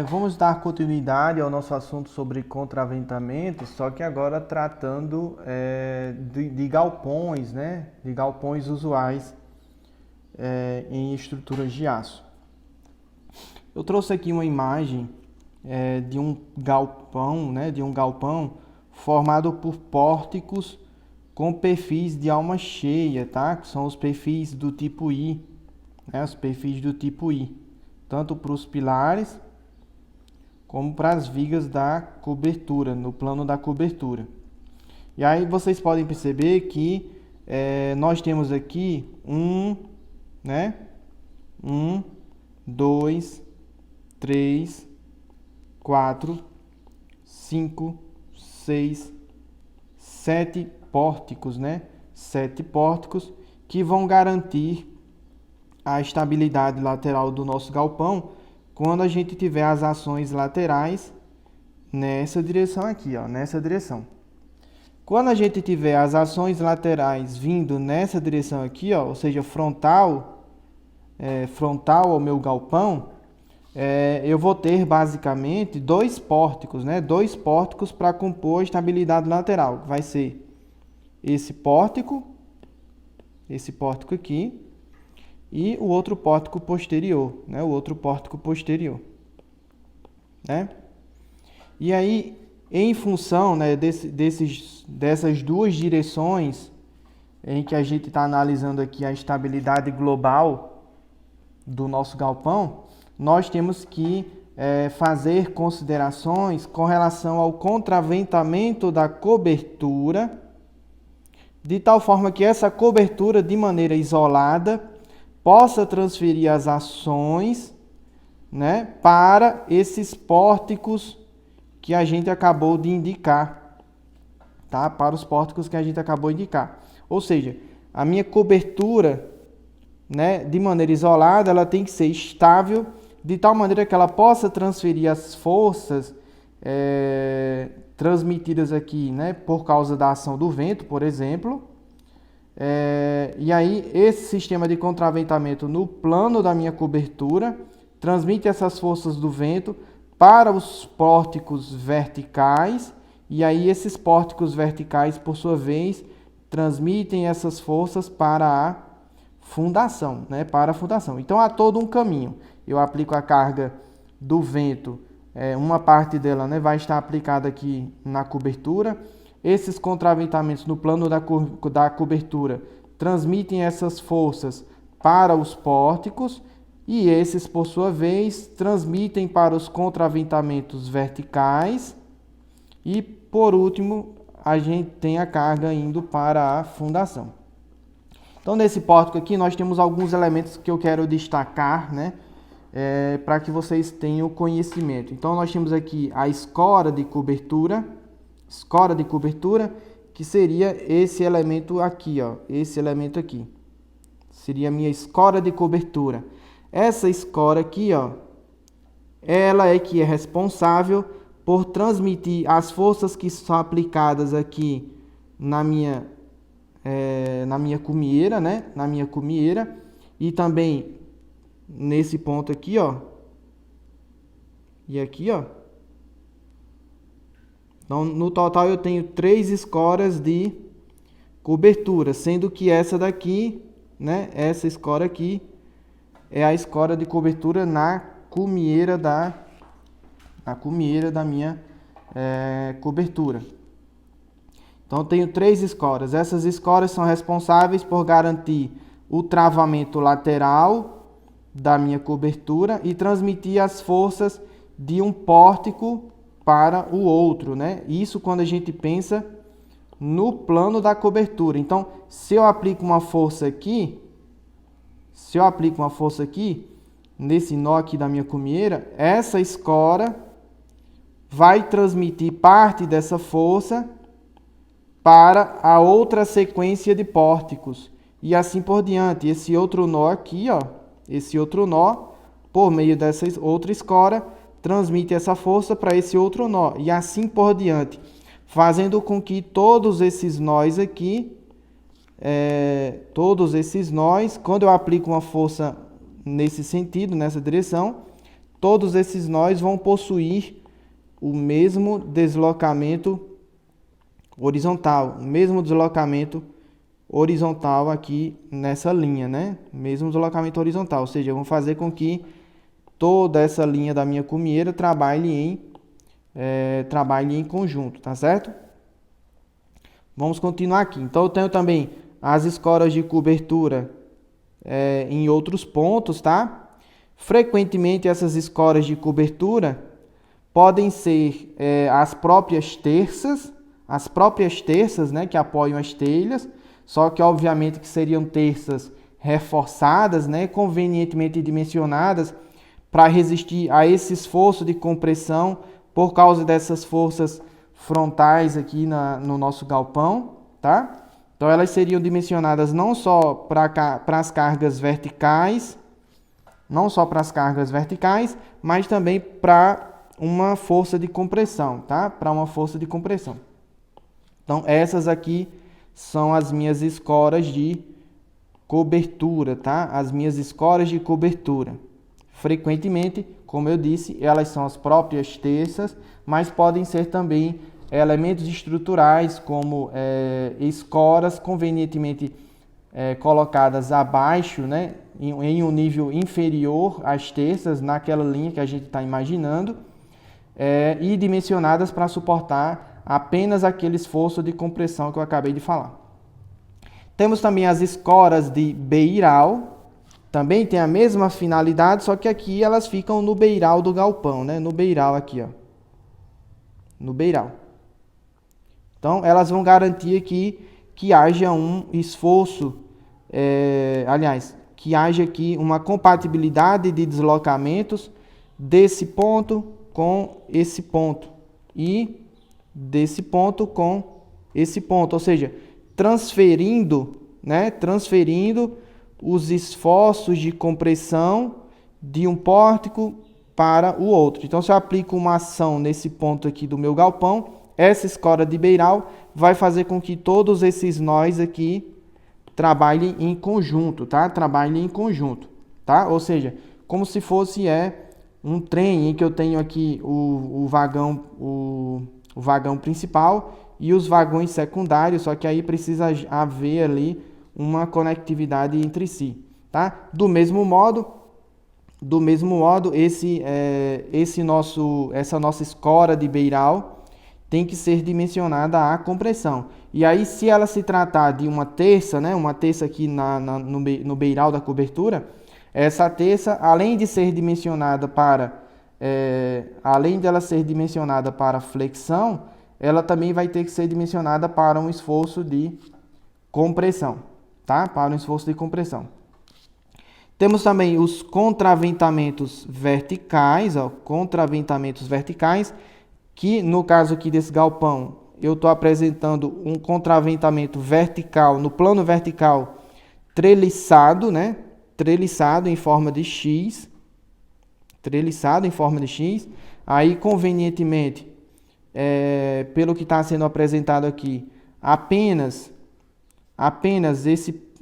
Vamos dar continuidade ao nosso assunto sobre contraventamento, só que agora tratando de galpões, né? De galpões usuais em estruturas de aço. Eu trouxe aqui uma imagem de um galpão, né? De um galpão formado por pórticos com perfis de alma cheia, tá? Que são os perfis do tipo I, né? Os perfis do tipo I, tanto para os pilares como para as vigas da cobertura, no plano da cobertura. E aí vocês podem perceber que nós temos aqui né? 2, 3, 4, 5, 6, 7 pórticos, né? 7 pórticos que vão garantir a estabilidade lateral do nosso galpão quando a gente tiver as ações laterais nessa direção aqui, ó, nessa direção. Quando a gente tiver as ações laterais vindo nessa direção aqui, ó, ou seja, frontal ao meu galpão, eu vou ter basicamente dois pórticos, né? Dois pórticos para compor a estabilidade lateral. Vai ser esse pórtico aqui, e o outro pórtico posterior, né? O outro pórtico posterior, né? E aí, em função, né, dessas duas direções em que a gente está analisando aqui a estabilidade global do nosso galpão, nós temos que fazer considerações com relação ao contraventamento da cobertura, de tal forma que essa cobertura, de maneira isolada, possa transferir as ações, né, para esses pórticos que a gente acabou de indicar, tá? Para os pórticos que a gente acabou de indicar. Ou seja, a minha cobertura, né, de maneira isolada, ela tem que ser estável, de tal maneira que ela possa transferir as forças transmitidas aqui, né, por causa da ação do vento, por exemplo. E aí, esse sistema de contraventamento no plano da minha cobertura transmite essas forças do vento para os pórticos verticais, e aí esses pórticos verticais, por sua vez, transmitem essas forças para a fundação, né? Para a fundação. Então, há todo um caminho. Eu aplico a carga do vento, uma parte dela, né, vai estar aplicada aqui na cobertura. Esses contraventamentos no plano da cobertura transmitem essas forças para os pórticos, e esses, por sua vez, transmitem para os contraventamentos verticais. E, por último, a gente tem a carga indo para a fundação. Então, nesse pórtico aqui, nós temos alguns elementos que eu quero destacar, né, para que vocês tenham conhecimento. Então, nós temos aqui a escora de cobertura, que seria esse elemento aqui, ó, esse elemento aqui. Seria a minha escora de cobertura. Essa escora aqui, ó, ela é que é responsável por transmitir as forças que são aplicadas aqui na minha cumieira, né? Na minha cumieira, e também nesse ponto aqui, ó. E aqui, ó. Então, no total eu tenho 3 escoras de cobertura, sendo que essa daqui, né? Essa escora aqui é a escora de cobertura na cumieira da minha cobertura. Então, eu tenho 3 escoras. Essas escoras são responsáveis por garantir o travamento lateral da minha cobertura e transmitir as forças de um pórtico para o outro, né? Isso quando a gente pensa no plano da cobertura. Então, se eu aplico uma força aqui, nesse nó aqui da minha cumieira, essa escora vai transmitir parte dessa força para a outra sequência de pórticos. E assim por diante. Esse outro nó aqui, ó, por meio dessa outra escora, transmite essa força para esse outro nó. E assim por diante. Fazendo com que todos esses nós aqui, quando eu aplico uma força nesse sentido, nessa direção, todos esses nós vão possuir o mesmo deslocamento horizontal, aqui nessa linha, né? Mesmo deslocamento horizontal, ou seja, vão fazer com que toda essa linha da minha cumieira trabalhe em conjunto, tá certo? Vamos continuar aqui. Então, eu tenho também as escoras de cobertura em outros pontos, tá? Frequentemente, essas escoras de cobertura podem ser as próprias terças, né, que apoiam as telhas, só que obviamente que seriam terças reforçadas, né, convenientemente dimensionadas para resistir a esse esforço de compressão por causa dessas forças frontais aqui no nosso galpão, tá? Então elas seriam dimensionadas não só para as cargas verticais, mas também para uma força de compressão, tá? Para uma força de compressão. Então, essas aqui são as minhas escoras de cobertura, tá? As minhas escoras de cobertura. Frequentemente, como eu disse, elas são as próprias terças, mas podem ser também elementos estruturais, como escoras convenientemente colocadas abaixo, né? Em um nível inferior às terças, naquela linha que a gente está imaginando, e dimensionadas para suportar apenas aquele esforço de compressão que eu acabei de falar. Temos também as escoras de beiral, também tem a mesma finalidade, só que aqui elas ficam no beiral do galpão, né? No beiral aqui, ó. No beiral. Então, elas vão garantir aqui que haja um esforço, que haja aqui uma compatibilidade de deslocamentos desse ponto com esse ponto e desse ponto com esse ponto, ou seja, transferindo os esforços de compressão de um pórtico para o outro. Então, se eu aplico uma ação nesse ponto aqui do meu galpão, essa escora de beiral vai fazer com que todos esses nós aqui trabalhem em conjunto, tá? Ou seja, como se fosse um trem em que eu tenho aqui o vagão principal e os vagões secundários, só que aí precisa haver ali uma conectividade entre si, tá? Do mesmo modo, essa nossa escora de beiral tem que ser dimensionada à compressão. E aí, se ela se tratar de uma terça, né, uma terça aqui no beiral da cobertura, essa terça, além dela ser dimensionada para flexão, ela também vai ter que ser dimensionada para um esforço de compressão, tá? Para um esforço de compressão. Temos também os contraventamentos verticais, que no caso aqui desse galpão, eu estou apresentando um contraventamento vertical, no plano vertical, treliçado, né? Treliçado em forma de X. Aí, convenientemente, pelo que está sendo apresentado aqui, apenas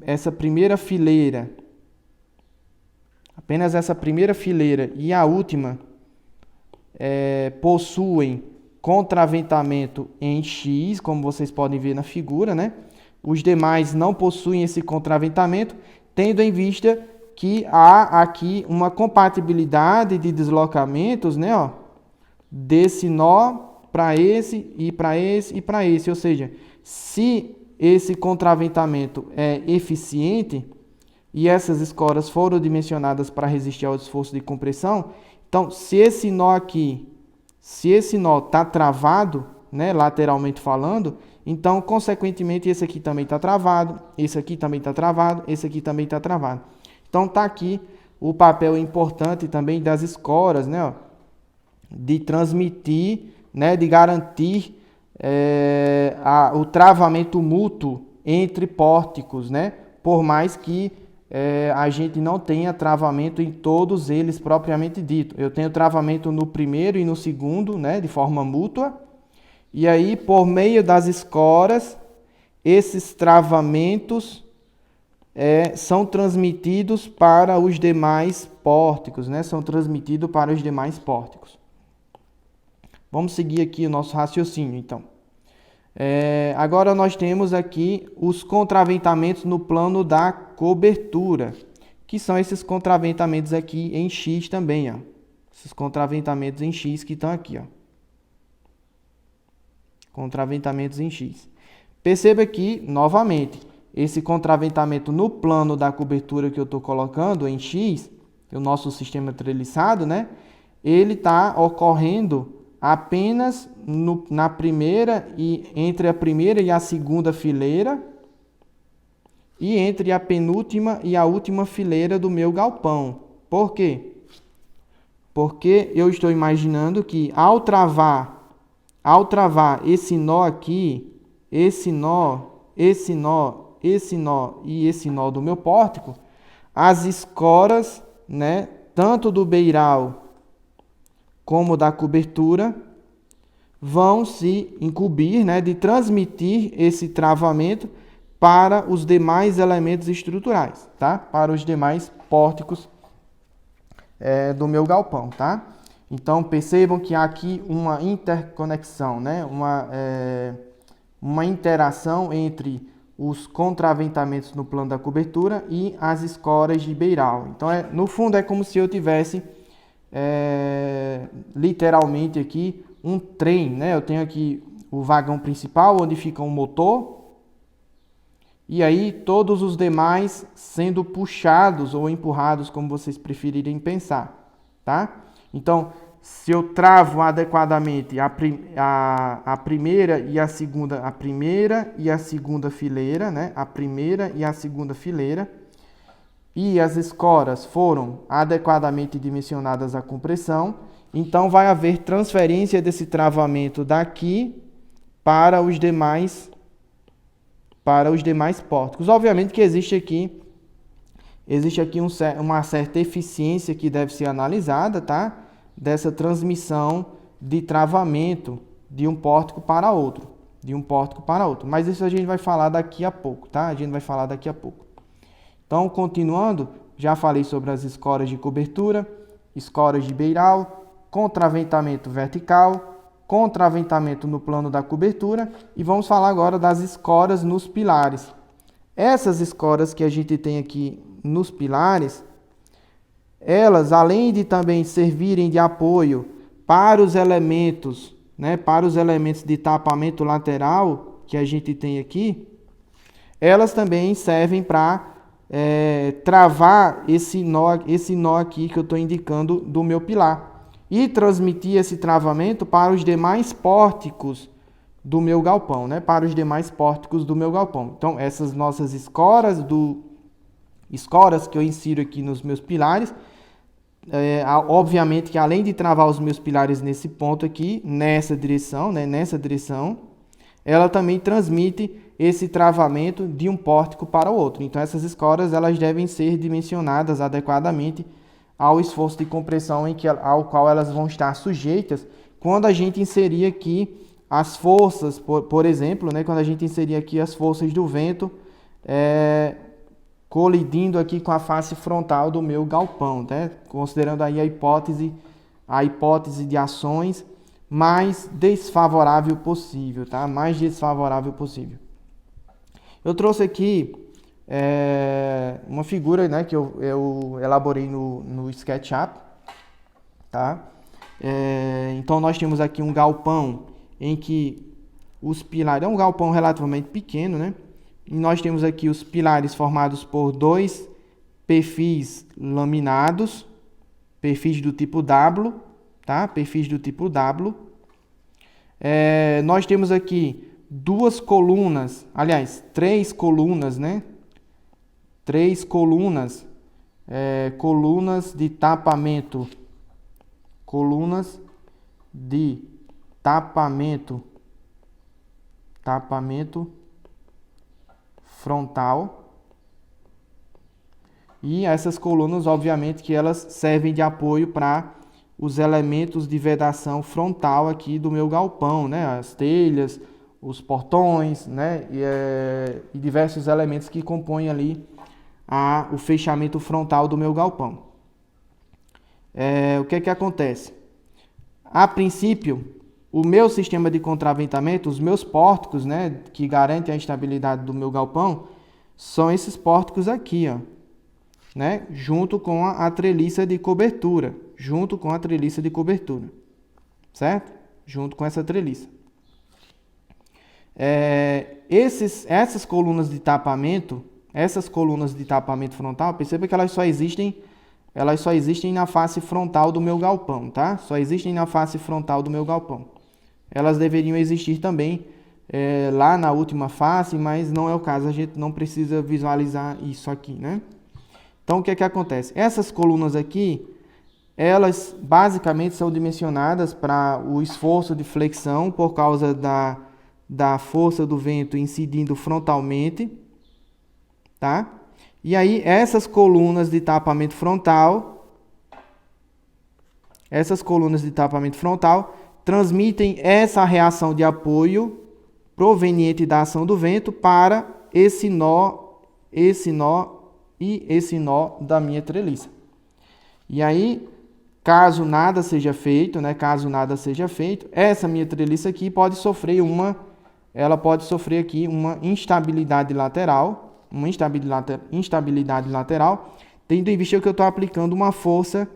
essa primeira fileira e a última possuem contraventamento em X, como vocês podem ver na figura, né? Os demais não possuem esse contraventamento, tendo em vista que há aqui uma compatibilidade de deslocamentos, né? Ó, desse nó para esse e para esse e para esse. Ou seja, se esse contraventamento é eficiente e essas escoras foram dimensionadas para resistir ao esforço de compressão, então, se esse nó está travado, né, lateralmente falando, então, consequentemente, esse aqui também está travado, esse aqui também está travado, esse aqui também está travado. Então, está aqui o papel importante também das escoras, né, ó, de transmitir, né, de garantir o travamento mútuo entre pórticos, né, por mais que a gente não tenha travamento em todos eles propriamente dito. Eu tenho travamento no primeiro e no segundo, né, de forma mútua. E aí, por meio das escoras, esses travamentos são transmitidos para os demais pórticos, né? São transmitidos para os demais pórticos. Vamos seguir aqui o nosso raciocínio, então. Agora nós temos aqui os contraventamentos no plano da cobertura, que são esses contraventamentos aqui em X também, ó. Esses contraventamentos em X que estão aqui, ó. Contraventamentos em X. Perceba que, novamente, esse contraventamento no plano da cobertura que eu estou colocando em X, o nosso sistema treliçado, né? Ele está ocorrendo apenas na primeira e entre a primeira e a segunda fileira e entre a penúltima e a última fileira do meu galpão. Por quê? Porque eu estou imaginando que ao travar esse nó aqui, esse nó e esse nó do meu pórtico, as escoras, né, tanto do beiral como da cobertura, vão se incumbir, né, de transmitir esse travamento para os demais elementos estruturais, tá? Para os demais pórticos do meu galpão, tá? Então, percebam que há aqui uma interconexão, né? Uma interação entre os contraventamentos no plano da cobertura e as escoras de beiral. Então, no fundo, é como se eu tivesse literalmente aqui um trem, né? Eu tenho aqui o vagão principal, onde fica um motor, e aí todos os demais sendo puxados ou empurrados, como vocês preferirem pensar, tá? Então, se eu travo adequadamente a primeira e a segunda fileira, né? A primeira e a segunda fileira, e as escoras foram adequadamente dimensionadas à compressão, então vai haver transferência desse travamento daqui para os demais pórticos. Obviamente que existe aqui uma certa eficiência que deve ser analisada, tá? Dessa transmissão de travamento de um pórtico para outro, Mas isso a gente vai falar daqui a pouco, tá? Então, continuando, já falei sobre as escoras de cobertura, escoras de beiral, contraventamento vertical, contraventamento no plano da cobertura, e vamos falar agora das escoras nos pilares. Essas escoras que a gente tem aqui nos pilares, elas, além de também servirem de apoio para os elementos, né, para os elementos de tapamento lateral que a gente tem aqui, elas também servem para travar esse nó aqui que eu estou indicando do meu pilar e transmitir esse travamento para os demais pórticos do meu galpão, né? Então, essas nossas escoras que eu insiro aqui nos meus pilares, obviamente que além de travar os meus pilares nesse ponto aqui, nessa direção, ela também transmite esse travamento de um pórtico para o outro. Então, essas escoras elas devem ser dimensionadas adequadamente ao esforço de compressão ao qual elas vão estar sujeitas quando a gente inserir aqui as forças, por exemplo, né, quando a gente inserir aqui as forças do vento colidindo aqui com a face frontal do meu galpão, né, considerando aí a hipótese de ações mais desfavorável possível, tá? Eu trouxe aqui uma figura, né, que eu elaborei no SketchUp, tá? Então, nós temos aqui um galpão em que os pilares... É um galpão relativamente pequeno, né? E nós temos aqui os pilares formados por dois perfis laminados, perfis do tipo W, tá? Nós temos aqui três colunas, né? Colunas de tapamento frontal. E essas colunas, obviamente, que elas servem de apoio para os elementos de vedação frontal aqui do meu galpão, né? As telhas, os portões, né? E diversos elementos que compõem ali o fechamento frontal do meu galpão. o que acontece? A princípio, o meu sistema de contraventamento, os meus pórticos, né, que garantem a estabilidade do meu galpão, são esses pórticos aqui, ó, né, junto com a treliça de cobertura, certo? Junto com essa treliça. Essas colunas de tapamento frontal, perceba que elas só existem na face frontal do meu galpão, tá? Só existem na face frontal do meu galpão. Elas deveriam existir também lá na última face, mas não é o caso, a gente não precisa visualizar isso aqui, né? Então, o que acontece? Essas colunas aqui, elas basicamente são dimensionadas para o esforço de flexão por causa da força do vento incidindo frontalmente, tá? E aí, essas colunas de tapamento frontal transmitem essa reação de apoio proveniente da ação do vento para esse nó e esse nó da minha treliça. E aí, caso nada seja feito, essa minha treliça aqui pode sofrer aqui uma instabilidade lateral, tendo em vista que eu estou aplicando uma força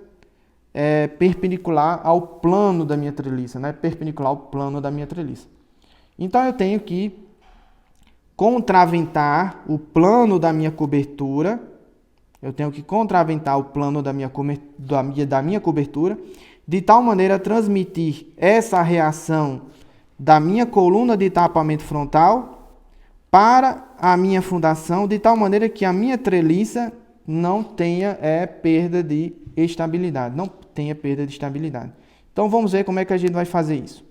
perpendicular ao plano da minha treliça, né? Então, eu tenho que contraventar o plano da minha cobertura, de tal maneira a transmitir essa reação da minha coluna de tapamento frontal para a minha fundação, de tal maneira que a minha treliça não tenha perda de estabilidade. Então, vamos ver como é que a gente vai fazer isso.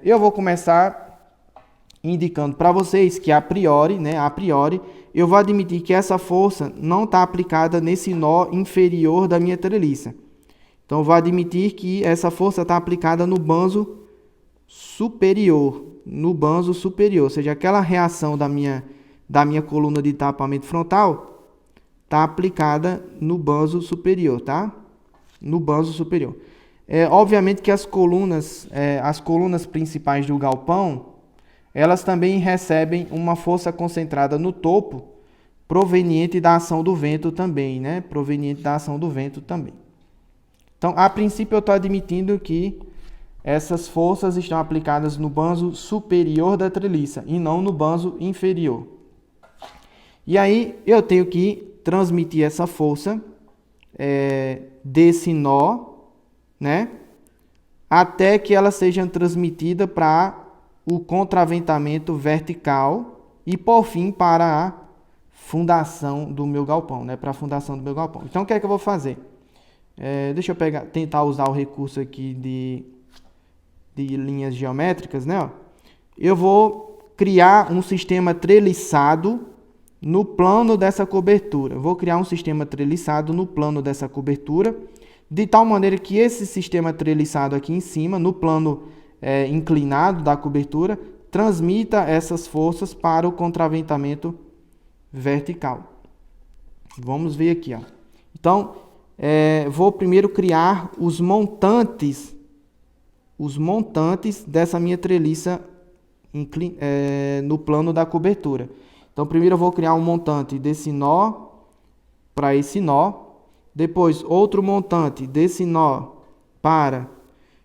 Eu vou começar indicando para vocês que a priori, eu vou admitir que essa força não está aplicada nesse nó inferior da minha treliça. Então, eu vou admitir que essa força está aplicada no banzo superior, ou seja, aquela reação da minha coluna de tapamento frontal está aplicada no banzo superior, tá? Obviamente que as colunas principais do galpão, elas também recebem uma força concentrada no topo, proveniente da ação do vento também, né? Então, a princípio, eu estou admitindo que essas forças estão aplicadas no banzo superior da treliça e não no banzo inferior. E aí, eu tenho que transmitir essa força desse nó, né? Até que ela seja transmitida para o contraventamento vertical e, por fim, para a fundação do meu galpão, né? Então, o que é que eu vou fazer? Deixa eu tentar usar o recurso aqui de linhas geométricas, né? Eu vou criar um sistema treliçado no plano dessa cobertura. De tal maneira que esse sistema treliçado aqui em cima, no plano inclinado da cobertura, transmita essas forças para o contraventamento vertical. Vamos ver aqui, ó. Então, vou primeiro criar os montantes dessa minha treliça no plano da cobertura. Então, primeiro eu vou criar um montante desse nó para esse nó. Depois, outro montante desse nó para...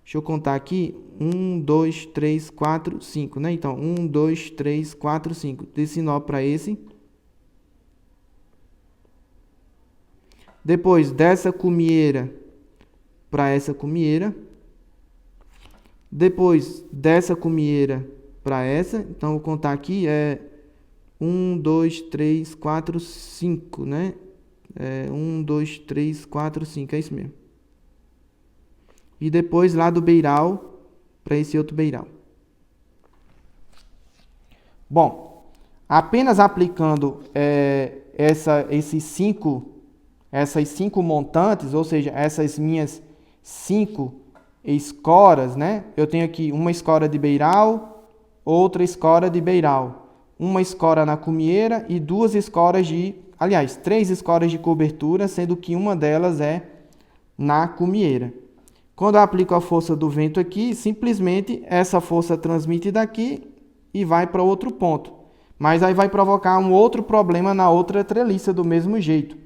Deixa eu contar aqui. 1, 2, 3, 4, 5, né? Então, 1, 2, 3, 4, 5. Desse nó para esse. Depois, dessa cumieira para essa cumieira. Depois, dessa cumieira para essa. Então, vou contar aqui. 1, 2, 3, 4, 5, né? 1, 2, 3, 4, 5. É isso mesmo. E depois, lá do beiral para esse outro beiral. Bom, apenas aplicando essas cinco montantes, ou seja, essas minhas 5 escoras, né? Eu tenho aqui uma escora de beiral, outra escora de beiral, uma escora na cumieira e 3 escoras de cobertura, sendo que uma delas é na cumieira. Quando eu aplico a força do vento aqui, simplesmente essa força transmite daqui e vai para outro ponto. Mas aí vai provocar um outro problema na outra treliça do mesmo jeito.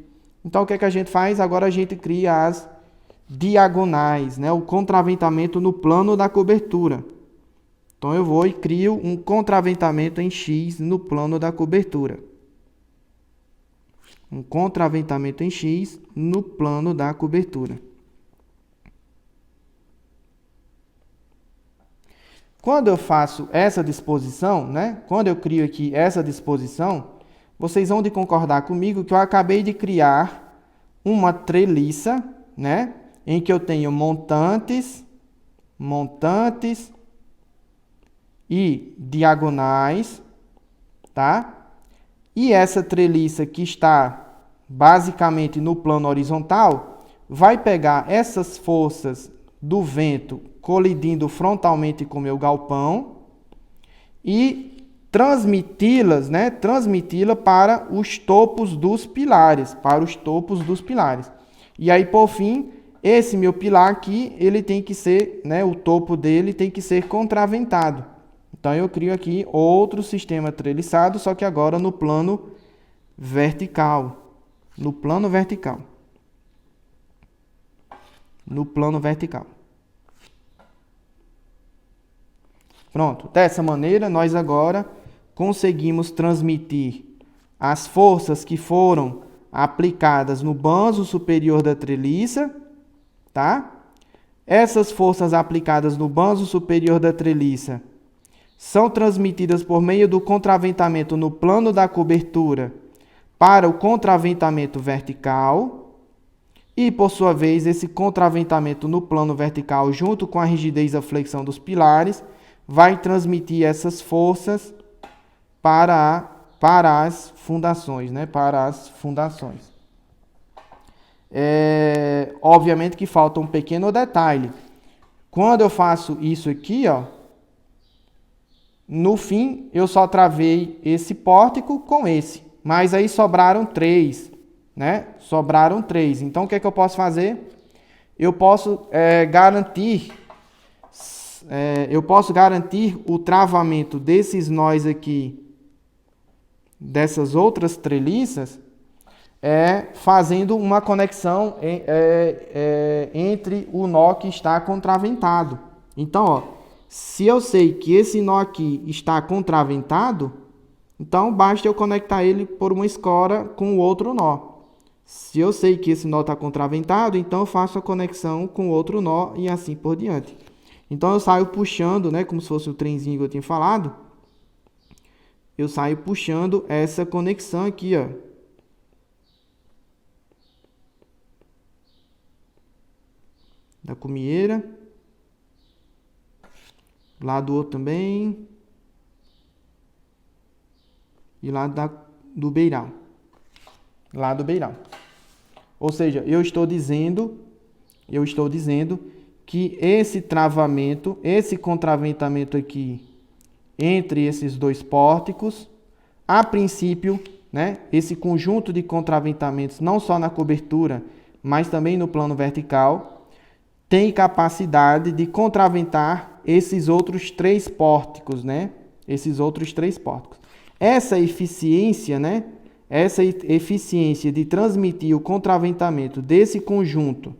Então, o que é que a gente faz? Agora a gente cria as diagonais, né? O contraventamento no plano da cobertura. Então, eu vou e crio um contraventamento em X no plano da cobertura. Um contraventamento em X no plano da cobertura. Quando eu faço essa disposição, né? Quando eu crio aqui essa disposição, vocês vão de concordar comigo que eu acabei de criar uma treliça, né? Em que eu tenho montantes e diagonais, tá? E essa treliça que está basicamente no plano horizontal vai pegar essas forças do vento colidindo frontalmente com o meu galpão e transmiti-las, né? Transmiti-la para os topos dos pilares, E aí, por fim, esse meu pilar aqui, ele tem que ser, né? O topo dele tem que ser contraventado. Então, eu crio aqui outro sistema treliçado, só que agora no plano vertical. No plano vertical. Pronto. Dessa maneira, nós agora conseguimos transmitir as forças que foram aplicadas no banzo superior da treliça, tá? Essas forças aplicadas no banzo superior da treliça são transmitidas por meio do contraventamento no plano da cobertura para o contraventamento vertical e, por sua vez, esse contraventamento no plano vertical junto com a rigidez e a flexão dos pilares vai transmitir essas forças para as fundações, né? Para as fundações. Obviamente que falta um pequeno detalhe. Quando eu faço isso aqui, ó, no fim eu só travei esse pórtico com esse, mas aí sobraram 3, né? Sobraram 3. Então o que é que eu posso fazer? Eu posso garantir o travamento desses nós aqui, dessas outras treliças, fazendo uma conexão entre o nó que está contraventado. Então, ó, se eu sei que esse nó aqui está contraventado, então basta eu conectar ele por uma escora com o outro nó. Se eu sei que esse nó está contraventado, então eu faço a conexão com o outro nó e assim por diante. Então eu saio puxando, né, como se fosse o trenzinho que eu tinha falado. Eu saio puxando essa conexão aqui, ó. Da cumieira. Lá do outro também. E lá do beiral. Lá do beiral. Ou seja, eu estou dizendo que esse travamento, esse contraventamento aqui entre esses dois pórticos, a princípio, né, esse conjunto de contraventamentos, não só na cobertura, mas também no plano vertical, tem capacidade de contraventar esses outros 3 pórticos, né? Esses outros 3 pórticos. Essa eficiência, né? Essa eficiência de transmitir o contraventamento desse conjunto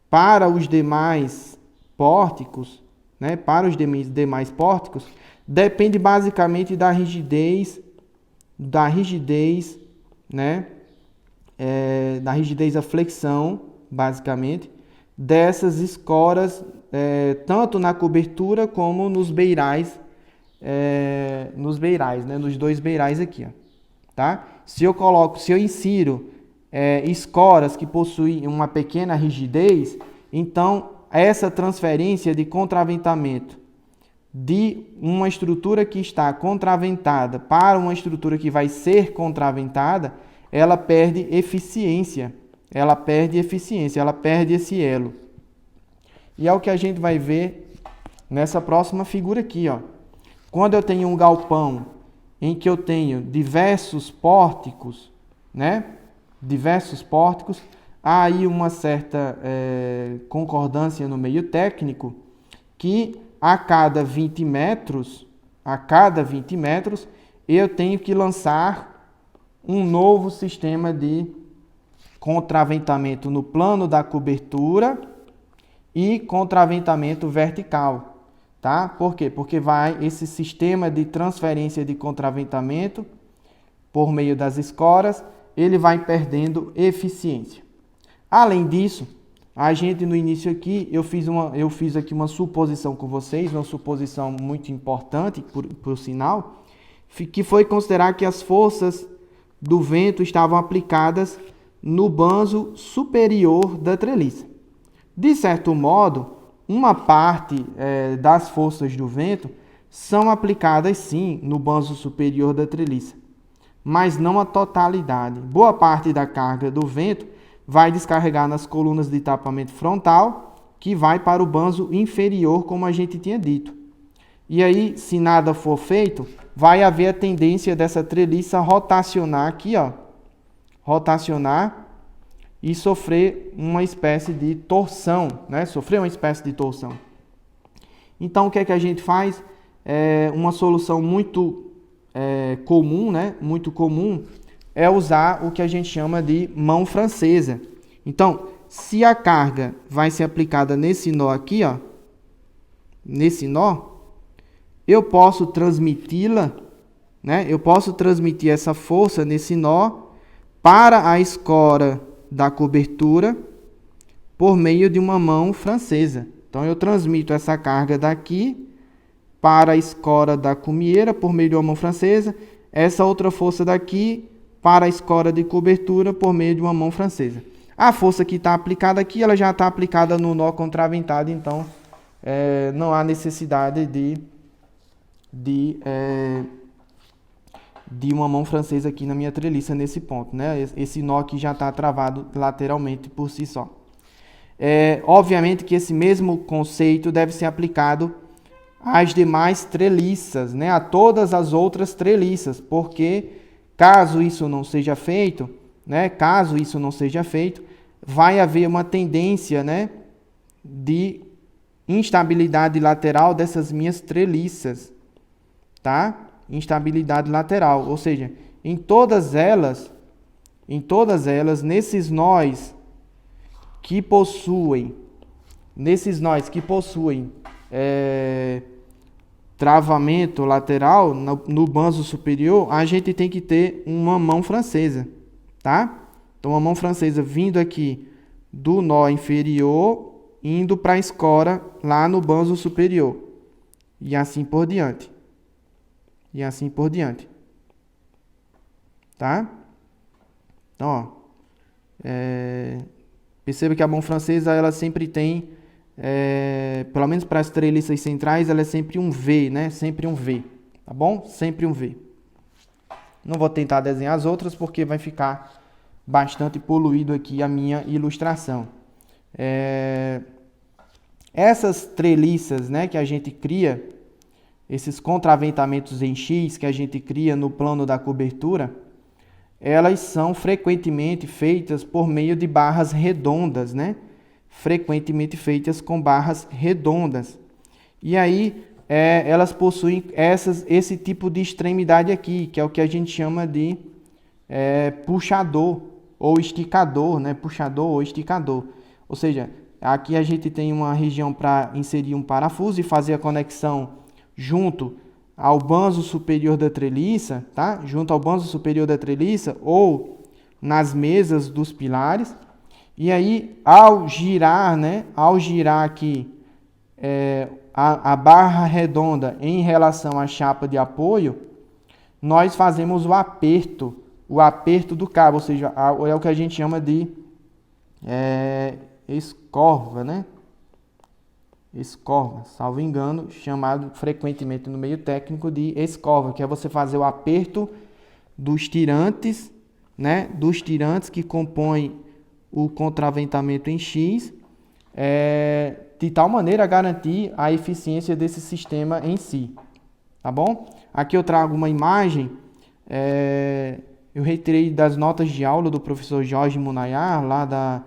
para os demais pórticos, né? Para os demais pórticos, depende basicamente da rigidez, né? Da rigidez da flexão, basicamente, dessas escoras, tanto na cobertura como nos beirais, né? Nos 2 beirais aqui, ó, tá? Se eu insiro escoras que possuem uma pequena rigidez, então essa transferência de contraventamento de uma estrutura que está contraventada para uma estrutura que vai ser contraventada, ela perde eficiência, ela perde esse elo. E é o que a gente vai ver nessa próxima figura aqui, ó. Quando eu tenho um galpão em que eu tenho diversos pórticos, né? Diversos pórticos, há aí uma certa concordância no meio técnico que a cada 20 metros, eu tenho que lançar um novo sistema de contraventamento no plano da cobertura e contraventamento vertical, tá? Por quê? Porque vai esse sistema de transferência de contraventamento por meio das escoras, ele vai perdendo eficiência. Além disso, a gente no início aqui, eu fiz aqui uma suposição com vocês, uma suposição muito importante, por sinal, que foi considerar que as forças do vento estavam aplicadas no banzo superior da treliça. De certo modo, uma parte das forças do vento são aplicadas sim no banzo superior da treliça, mas não a totalidade. Boa parte da carga do vento vai descarregar nas colunas de tapamento frontal, que vai para o banzo inferior, como a gente tinha dito. E aí, se nada for feito, vai haver a tendência dessa treliça rotacionar aqui, ó, rotacionar e sofrer uma espécie de torção, né? Sofrer uma espécie de torção. Então, o que é que a gente faz? Uma solução muito comum, né? Muito comum, é usar o que a gente chama de mão francesa. Então, se a carga vai ser aplicada nesse nó aqui, ó, nesse nó, eu posso transmiti-la, né? Eu posso transmitir essa força nesse nó para a escora da cobertura por meio de uma mão francesa. Então, eu transmito essa carga daqui para a escora da cumieira por meio de uma mão francesa, essa outra força daqui para a escora de cobertura por meio de uma mão francesa. A força que está aplicada aqui, ela já está aplicada no nó contraventado, então não há necessidade de uma mão francesa aqui na minha treliça nesse ponto, né? Esse nó aqui já está travado lateralmente por si só. Obviamente que esse mesmo conceito deve ser aplicado às demais treliças, né? A todas as outras treliças, porque caso isso não seja feito, né? Caso isso não seja feito, vai haver uma tendência, né, de instabilidade lateral dessas minhas treliças, tá? Instabilidade lateral, ou seja, em todas elas, nesses nós que possuem travamento lateral no banzo superior, a gente tem que ter uma mão francesa, tá? Então, uma mão francesa vindo aqui do nó inferior, indo para a escora lá no banzo superior. E assim por diante. Tá? Então, ó, perceba que a mão francesa, ela sempre tem, pelo menos para as treliças centrais, ela é sempre um V, né? Sempre um V, tá bom? Sempre um V. Não vou tentar desenhar as outras, porque vai ficar bastante poluído aqui a minha ilustração. Essas treliças, né, que a gente cria, esses contraventamentos em X que a gente cria no plano da cobertura, elas são frequentemente feitas por meio de barras redondas, né? Frequentemente feitas com barras redondas. E aí, elas possuem esse tipo de extremidade aqui, que é o que a gente chama de puxador ou esticador, né? Puxador ou esticador. Ou seja, aqui a gente tem uma região para inserir um parafuso e fazer a conexão junto ao banzo superior da treliça, tá? Junto ao banzo superior da treliça ou nas mesas dos pilares. E aí, ao girar, né? Ao girar aqui a barra redonda em relação à chapa de apoio, nós fazemos o aperto do cabo, ou seja, é o que a gente chama de escorva, né? Escorva, salvo engano, chamado frequentemente no meio técnico de escorva, que é você fazer o aperto dos tirantes, né? Dos tirantes que compõem o contraventamento em X, de tal maneira a garantir a eficiência desse sistema em si, tá bom? Aqui eu trago uma imagem eu retirei das notas de aula do professor Jorge Munayar, lá da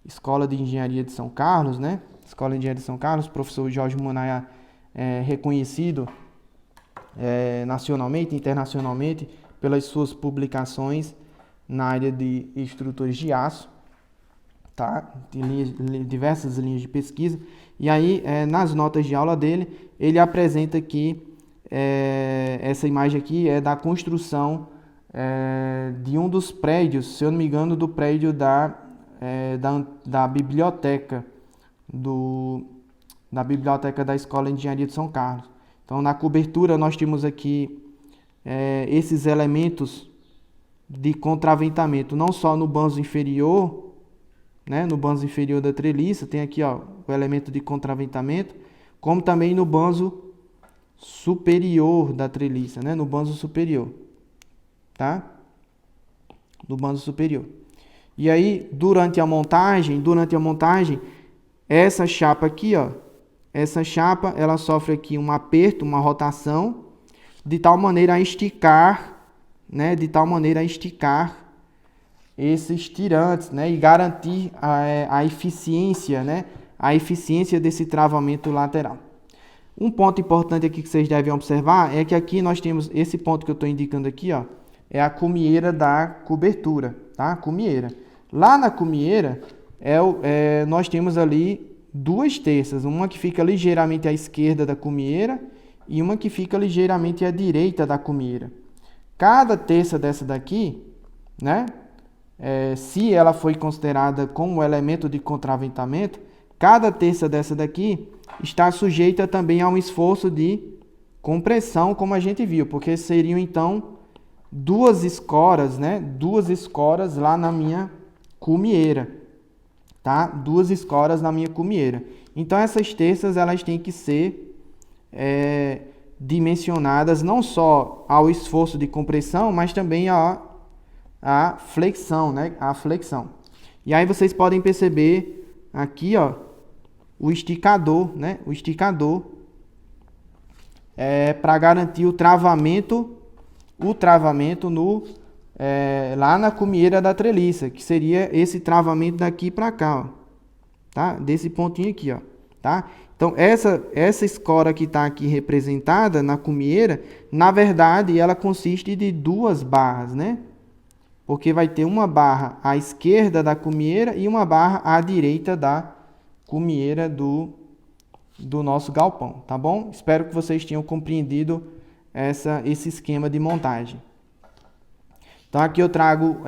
Escola de Engenharia de São Carlos, né? Escola de Engenharia de São Carlos, professor Jorge Munayar é reconhecido nacionalmente, internacionalmente, pelas suas publicações na área de estrutores de aço, tá? Diversas linhas de pesquisa. E aí, nas notas de aula dele, ele apresenta que essa imagem aqui é da construção de um dos prédios, se eu não me engano, do prédio da biblioteca, da biblioteca da Escola de Engenharia de São Carlos. Então, na cobertura, nós temos aqui esses elementos de contraventamento, não só no banzo inferior, né, no banzo inferior da treliça, tem aqui ó, o elemento de contraventamento, como também no banzo superior da treliça, né, no banzo superior, tá? No banzo superior. E aí, durante a montagem, essa chapa aqui, ó, essa chapa, ela sofre aqui um aperto, uma rotação, de tal maneira a esticar, né, esses tirantes, né, e garantir a eficiência, né, a eficiência desse travamento lateral. Um ponto importante aqui que vocês devem observar é que aqui nós temos esse ponto que eu estou indicando aqui, ó, é a cumieira da cobertura, tá? Cumieira. Lá na cumieira, nós temos ali duas terças, uma que fica ligeiramente à esquerda da cumieira e uma que fica ligeiramente à direita da cumieira. Cada terça dessa daqui, né, se ela foi considerada como elemento de contraventamento, cada terça dessa daqui está sujeita também a um esforço de compressão, como a gente viu, porque seriam então duas escoras, né, duas escoras lá na minha cumieira, tá? Duas escoras na minha cumieira. Então essas terças elas têm que ser dimensionadas não só ao esforço de compressão, mas também a flexão, né? A flexão. E aí vocês podem perceber aqui, ó, o esticador, né? O esticador para garantir o travamento lá na cumieira da treliça, que seria esse travamento daqui para cá, ó, tá? Desse pontinho aqui, ó, tá? Então essa escora que está aqui representada na cumieira, na verdade, ela consiste de duas barras, né? Porque vai ter uma barra à esquerda da cumieira e uma barra à direita da cumieira do nosso galpão, tá bom? Espero que vocês tenham compreendido esse esquema de montagem. Então aqui eu trago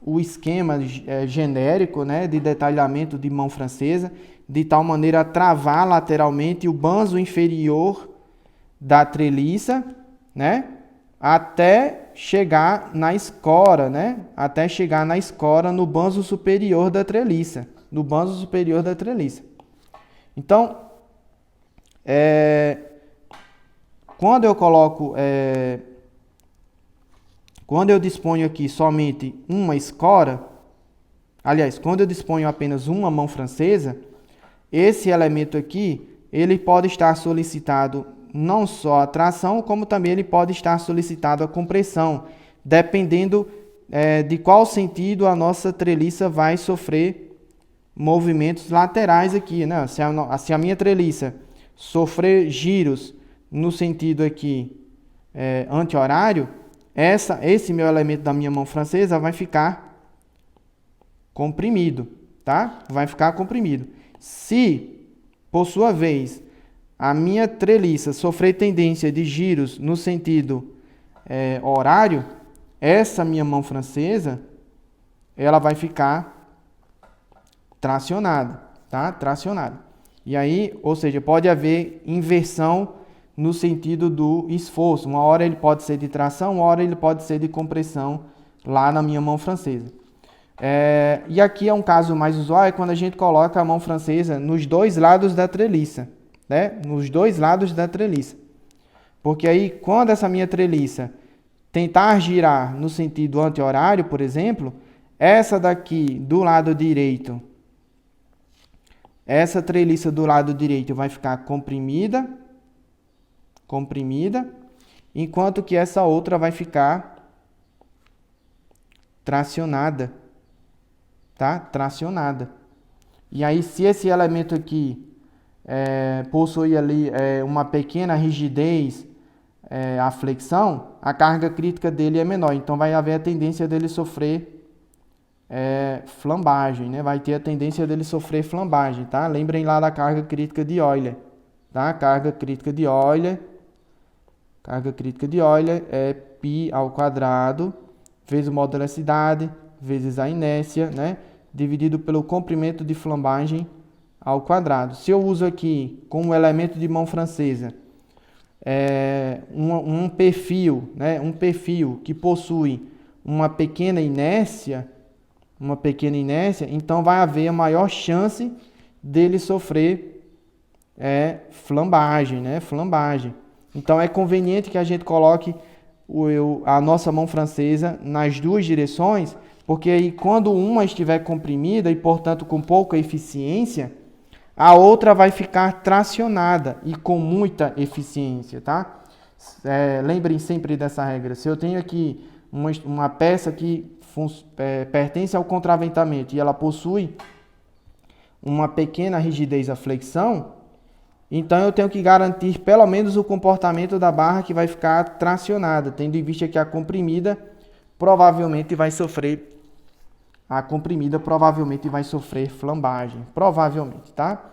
o esquema genérico, né, de detalhamento de mão francesa, de tal maneira a travar lateralmente o banzo inferior da treliça, né, até chegar na escora, né, no banzo superior da treliça, Então, quando eu disponho aqui somente uma escora, aliás, quando eu disponho apenas uma mão francesa, esse elemento aqui, ele pode estar solicitado não só a tração, como também ele pode estar solicitado a compressão, dependendo de qual sentido a nossa treliça vai sofrer movimentos laterais aqui, né? Se a minha treliça sofrer giros no sentido aqui anti-horário, esse meu elemento da minha mão francesa vai ficar comprimido, tá? Vai ficar comprimido. Se, por sua vez, a minha treliça sofrer tendência de giros no sentido horário, essa minha mão francesa, ela vai ficar tracionada, tá? Tracionada. E aí, ou seja, pode haver inversão no sentido do esforço. Uma hora ele pode ser de tração, uma hora ele pode ser de compressão lá na minha mão francesa. E aqui é um caso mais usual, é quando a gente coloca a mão francesa nos dois lados da treliça, né? Nos dois lados da treliça. Porque aí, quando essa minha treliça tentar girar no sentido anti-horário, por exemplo, essa daqui do lado direito, essa treliça do lado direito vai ficar comprimida, enquanto que essa outra vai ficar tracionada, tá? Tracionada. E aí, se esse elemento aqui possui ali uma pequena rigidez, a flexão, a carga crítica dele é menor. Então, vai haver a tendência dele sofrer flambagem, né? Vai ter a tendência dele sofrer flambagem, tá? Lembrem lá da carga crítica de Euler, tá? Carga crítica de Euler é π ao quadrado vezes o módulo da elasticidade vezes a inércia, né? Dividido pelo comprimento de flambagem ao quadrado. Se eu uso aqui como elemento de mão francesa um perfil, né? Um perfil que possui uma pequena inércia, então vai haver a maior chance dele sofrer flambagem, né? Flambagem. Então é conveniente que a gente coloque a nossa mão francesa nas duas direções, porque aí quando uma estiver comprimida e, portanto, com pouca eficiência, a outra vai ficar tracionada e com muita eficiência, tá? Lembrem sempre dessa regra. Se eu tenho aqui uma peça que pertence ao contraventamento e ela possui uma pequena rigidez à flexão, então eu tenho que garantir pelo menos o comportamento da barra que vai ficar tracionada, tendo em vista que a comprimida provavelmente vai sofrer flambagem, provavelmente, tá?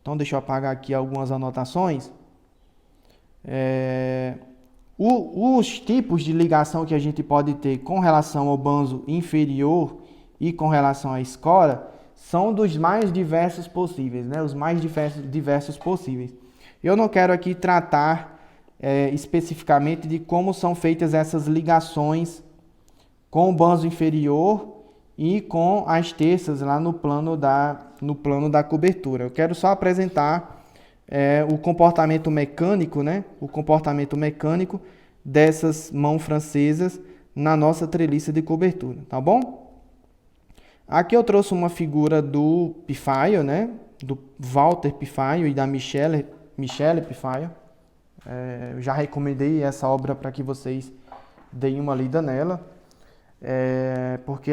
Então deixa eu apagar aqui algumas anotações. Os tipos de ligação que a gente pode ter com relação ao banzo inferior e com relação à escora são dos mais diversos possíveis, né? Os mais diversos possíveis. Eu não quero aqui tratar especificamente de como são feitas essas ligações com o banzo inferior e com as terças lá no plano da cobertura. Eu quero só apresentar o comportamento mecânico, né? O comportamento mecânico dessas mãos francesas na nossa treliça de cobertura, tá bom? Aqui eu trouxe uma figura do Pfeil, né? Do Walter Pfeil e da Michelle Pfeil. Eu já recomendei essa obra para que vocês deem uma lida nela, porque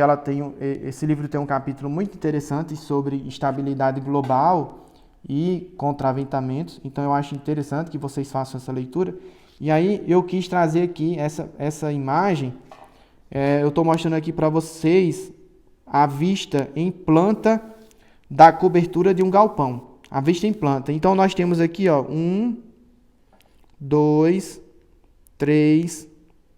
esse livro tem um capítulo muito interessante sobre estabilidade global e contraventamentos. Então eu acho interessante que vocês façam essa leitura. E aí eu quis trazer aqui essa imagem. Eu estou mostrando aqui para vocês a vista em planta da cobertura de um galpão. A vista em planta. Então, nós temos aqui, ó, 1, 2, 3,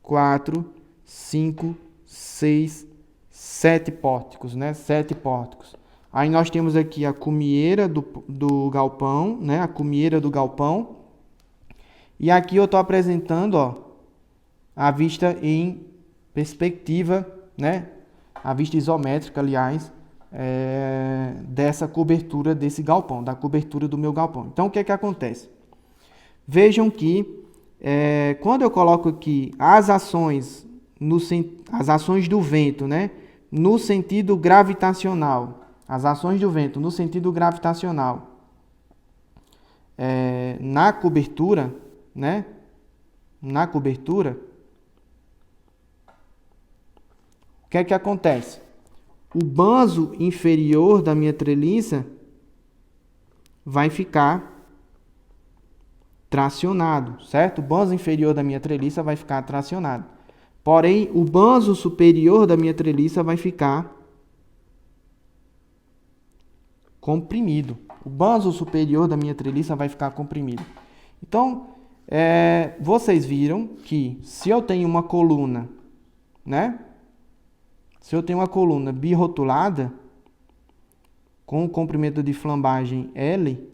4, 5, 6, 7 pórticos, né? 7 pórticos. Aí nós temos aqui a cumieira do galpão, né? A cumieira do galpão. E aqui eu estou apresentando, ó, a vista em perspectiva, né? A vista isométrica, aliás, dessa cobertura desse galpão, da cobertura do meu galpão. Então, o que é que acontece? Vejam que, quando eu coloco aqui as ações do vento, né, no sentido gravitacional, as ações do vento no sentido gravitacional, na cobertura, né, o que é que acontece? O banzo inferior da minha treliça vai ficar tracionado, certo? O banzo inferior da minha treliça vai ficar tracionado. Porém, o banzo superior da minha treliça vai ficar comprimido. O banzo superior da minha treliça vai ficar comprimido. Então, vocês viram que se eu tenho uma coluna, né? Se eu tenho uma coluna birrotulada com o comprimento de flambagem L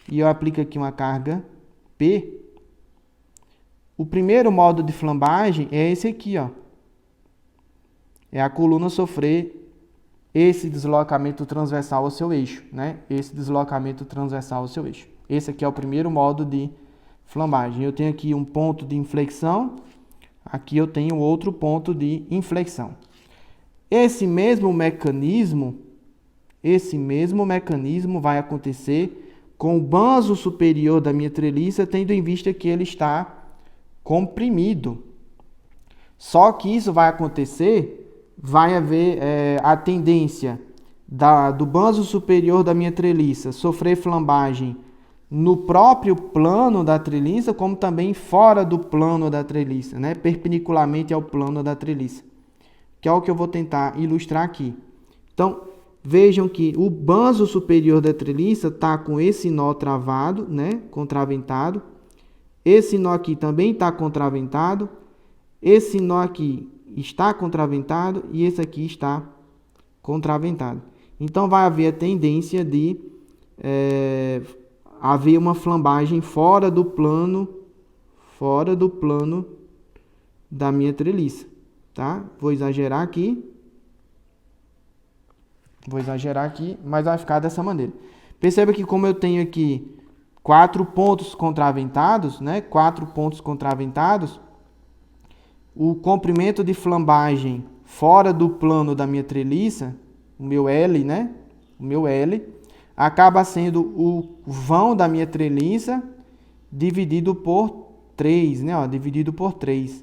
e eu aplico aqui uma carga P, o primeiro modo de flambagem é esse aqui, ó. É a coluna sofrer esse deslocamento transversal ao seu eixo, né? Esse deslocamento transversal ao seu eixo. Esse aqui é o primeiro modo de flambagem. Eu tenho aqui um ponto de inflexão. Aqui eu tenho outro ponto de inflexão. Esse mesmo mecanismo vai acontecer com o banzo superior da minha treliça, tendo em vista que ele está comprimido. Só que isso vai acontecer, vai haver a tendência do banzo superior da minha treliça sofrer flambagem no próprio plano da treliça, como também fora do plano da treliça, né? Perpendicularmente ao plano da treliça, que é o que eu vou tentar ilustrar aqui. Então, vejam que o banzo superior da treliça está com esse nó travado, né? Contraventado. Esse nó aqui também está contraventado. Esse nó aqui está contraventado e esse aqui está contraventado. Então, vai haver a tendência de haver uma flambagem fora do plano da minha treliça, tá? Vou exagerar aqui, mas vai ficar dessa maneira. Perceba que como eu tenho aqui 4 pontos contraventados, né? 4 pontos contraventados, o comprimento de flambagem fora do plano da minha treliça, o meu L, né? O meu L acaba sendo o vão da minha treliça dividido por 3, né? Ó, dividido por 3.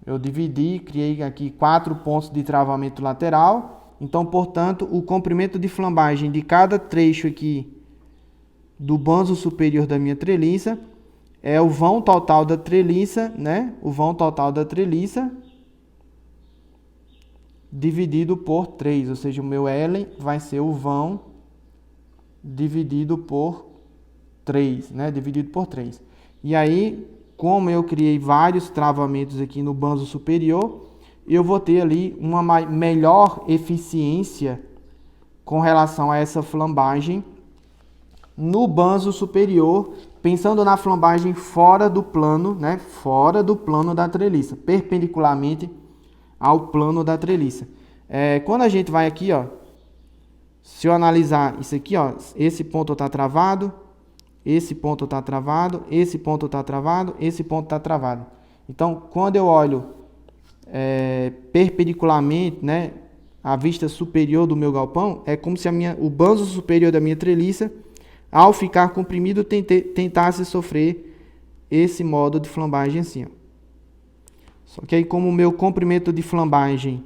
Eu dividi, criei aqui 4 pontos de travamento lateral. Então, portanto, o comprimento de flambagem de cada trecho aqui do banzo superior da minha treliça é o vão total da treliça, né? O vão total da treliça dividido por 3, ou seja, o meu L vai ser o vão dividido por 3, né? Dividido por 3. E aí, como eu criei vários travamentos aqui no banzo superior, eu vou ter ali uma melhor eficiência com relação a essa flambagem no banzo superior, pensando na flambagem fora do plano, né? Fora do plano da treliça, perpendicularmente ao plano da treliça. Quando a gente vai aqui, ó, se eu analisar isso aqui, ó, esse ponto está travado, esse ponto está travado, esse ponto está travado, esse ponto está travado. Então, quando eu olho perpendicularmente, né, a vista superior do meu galpão, é como se o banzo superior da minha treliça, ao ficar comprimido, tentasse sofrer esse modo de flambagem assim, ó. Só que aí, como o meu comprimento de flambagem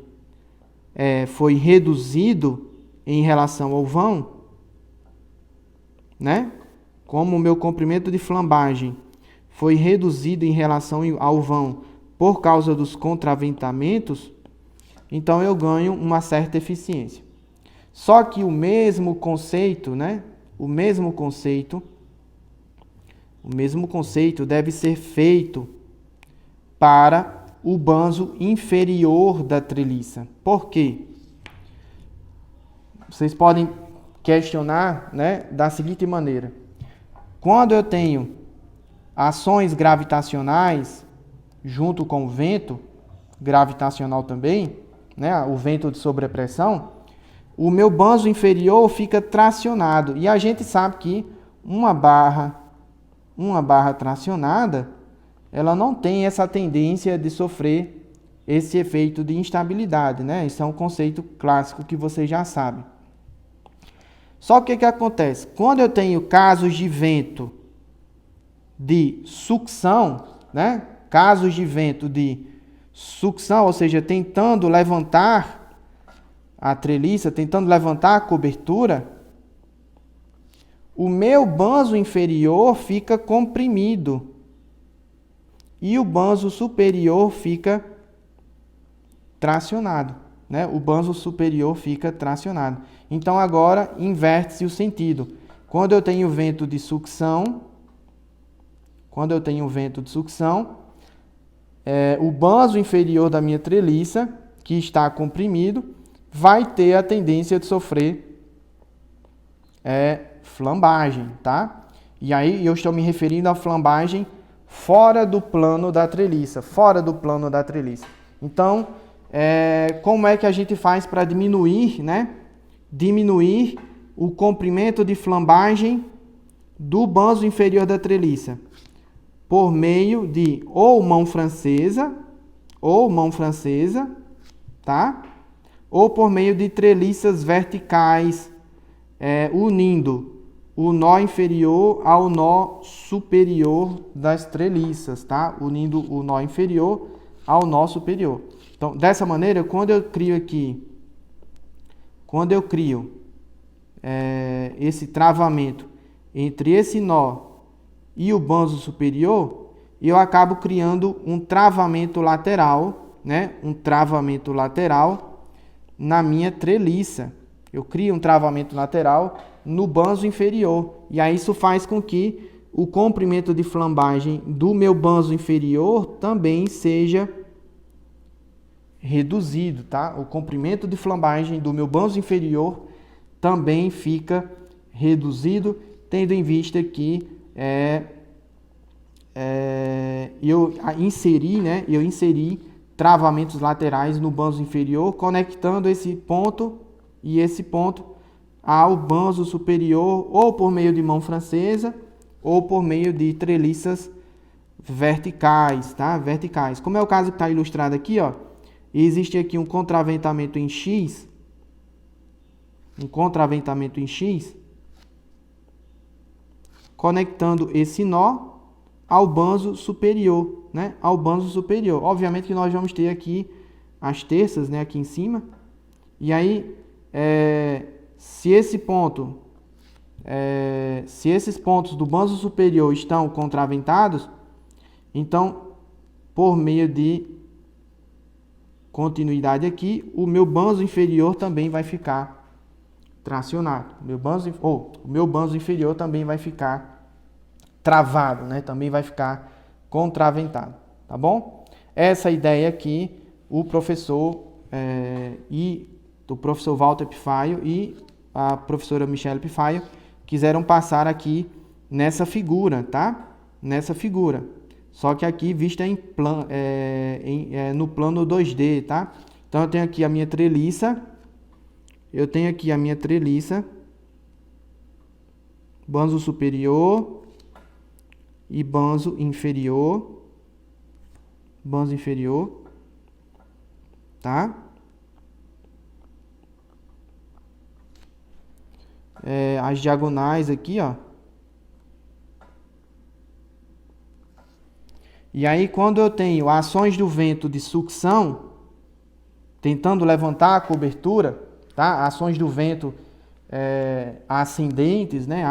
foi reduzido em relação ao vão, né? Como o meu comprimento de flambagem foi reduzido em relação ao vão por causa dos contraventamentos, então eu ganho uma certa eficiência. Só que o mesmo conceito, né? O mesmo conceito deve ser feito para o banzo inferior da treliça. Por quê? Vocês podem questionar, né, da seguinte maneira. Quando eu tenho ações gravitacionais junto com o vento gravitacional também, né, o vento de sobrepressão, o meu banzo inferior fica tracionado. E a gente sabe que uma barra tracionada, ela não tem essa tendência de sofrer esse efeito de instabilidade, né? Isso é um conceito clássico que vocês já sabem. Só que o que acontece? Quando eu tenho casos de vento de sucção, né? Casos de vento de sucção, ou seja, tentando levantar a treliça, tentando levantar a cobertura, o meu banzo inferior fica comprimido e o banzo superior fica tracionado, né? O banzo superior fica tracionado. Então agora inverte-se o sentido. Quando eu tenho vento de sucção, o banzo inferior da minha treliça, que está comprimido, vai ter a tendência de sofrer flambagem, tá? E aí eu estou me referindo à flambagem fora do plano da treliça, Então, como é que a gente faz para diminuir, né? Diminuir o comprimento de flambagem do banzo inferior da treliça? Por meio de ou mão francesa, tá? Ou por meio de treliças verticais, unindo o nó inferior ao nó superior das treliças, tá? Unindo o nó inferior ao nó superior. Então, dessa maneira, quando eu crio esse travamento entre esse nó e o banzo superior, eu acabo criando um travamento lateral, né? Um travamento lateral na minha treliça. Eu crio um travamento lateral no banzo inferior. E aí isso faz com que o comprimento de flambagem do meu banzo inferior também seja reduzido, tá? O comprimento de flambagem do meu banzo inferior também fica reduzido, tendo em vista que eu inseri travamentos laterais no banzo inferior, conectando esse ponto e esse ponto ao banzo superior, ou por meio de mão francesa, ou por meio de treliças verticais, tá? Verticais. Como é o caso que está ilustrado aqui, ó. Existe aqui um contraventamento em X, conectando esse nó ao banzo superior, né? Ao banzo superior. Obviamente que nós vamos ter aqui as terças, né? Aqui em cima. E aí, se esses pontos do banzo superior estão contraventados, então, por meio de continuidade aqui, o meu banzo inferior também vai ficar tracionado. O meu banzo inferior também vai ficar travado, né? Também vai ficar contraventado, tá bom? Essa ideia aqui, o professor Walter Pfaio e a professora Michelle Pfaio quiseram passar aqui nessa figura, tá? Nessa figura. Só que aqui vista no plano 2D, tá? Então eu tenho aqui a minha treliça. Banzo superior e banzo inferior. Tá? As diagonais aqui, ó. E aí, quando eu tenho ações do vento de sucção, tentando levantar a cobertura, tá? Ações do vento ascendentes, né?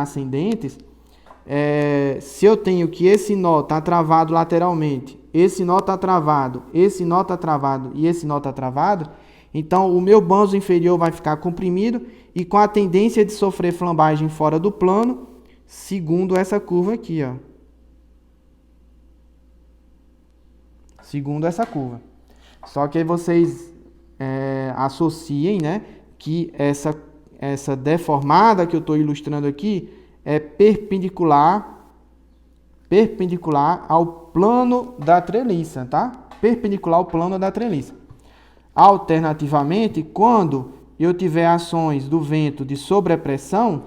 Se eu tenho que esse nó está travado lateralmente, esse nó está travado, esse nó está travado e esse nó está travado, então o meu banzo inferior vai ficar comprimido e com a tendência de sofrer flambagem fora do plano, segundo essa curva aqui, ó. Segundo essa curva. Só que aí vocês associem, né, que essa deformada que eu estou ilustrando aqui é perpendicular ao plano da treliça, tá? Perpendicular ao plano da treliça. Alternativamente, quando eu tiver ações do vento de sobrepressão,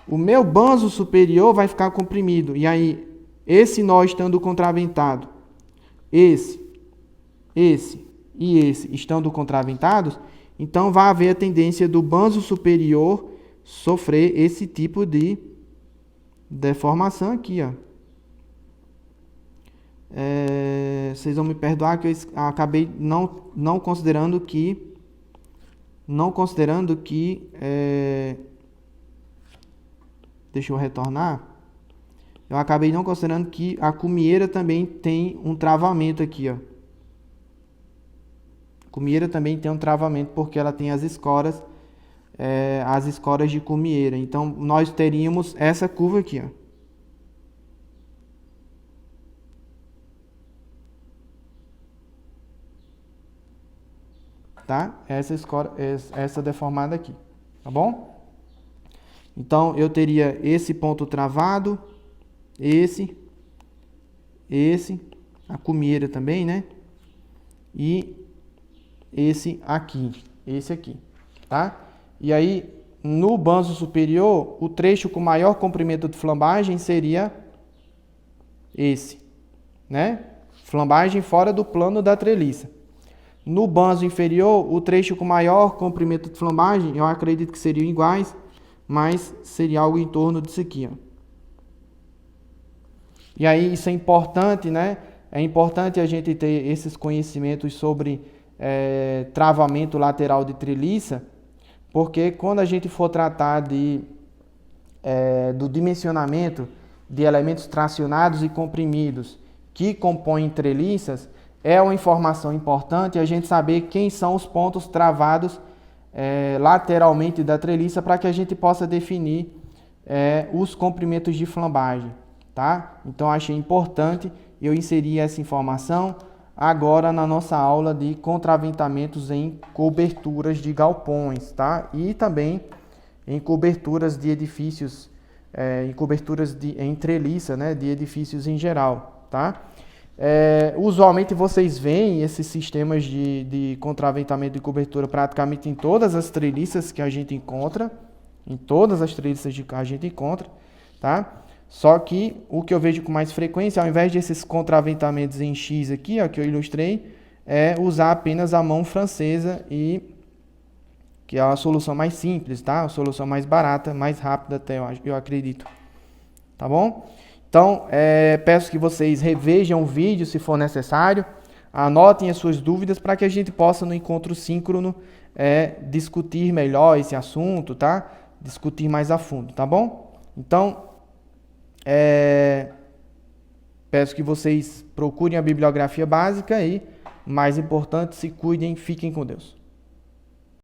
o meu banzo superior vai ficar comprimido. E aí, esse nó estando contraventado, esse e esse estando contraventados, então vai haver a tendência do banzo superior sofrer esse tipo de deformação aqui, ó. Vocês vão me perdoar que eu acabei não considerando que deixa eu retornar. Eu acabei não considerando que a cumieira também tem um travamento aqui, ó. A cumieira também tem um travamento porque ela tem as escoras de cumieira. Então, nós teríamos essa curva aqui, ó. Tá? Essa deformada aqui, tá bom? Então, eu teria esse ponto travado, esse, a cumieira também, né? E esse aqui, tá? E aí, no banzo superior, o trecho com maior comprimento de flambagem seria esse, né? Flambagem fora do plano da treliça. No banzo inferior, o trecho com maior comprimento de flambagem, eu acredito que seriam iguais, mas seria algo em torno disso aqui, ó. E aí, isso é importante, né? é importante a gente ter esses conhecimentos sobre travamento lateral de treliça, porque quando a gente for tratar do dimensionamento de elementos tracionados e comprimidos que compõem treliças, é uma informação importante a gente saber quem são os pontos travados lateralmente da treliça para que a gente possa definir os comprimentos de flambagem, tá? Então achei importante eu inserir essa informação agora na nossa aula de contraventamentos em coberturas de galpões, tá? E também em coberturas de edifícios, em coberturas em treliça, né, de edifícios em geral, tá? Usualmente vocês veem esses sistemas de contraventamento de cobertura praticamente em todas as treliças que a gente encontra, tá? Só que o que eu vejo com mais frequência, ao invés desses contraventamentos em X aqui, ó, que eu ilustrei, é usar apenas a mão francesa que é a solução mais simples, tá? A solução mais barata, mais rápida até, eu acredito. Tá bom? Então, peço que vocês revejam o vídeo se for necessário, anotem as suas dúvidas para que a gente possa, no encontro síncrono, discutir melhor esse assunto, tá? Discutir mais a fundo, tá bom? Então, peço que vocês procurem a bibliografia básica e, mais importante, se cuidem, fiquem com Deus.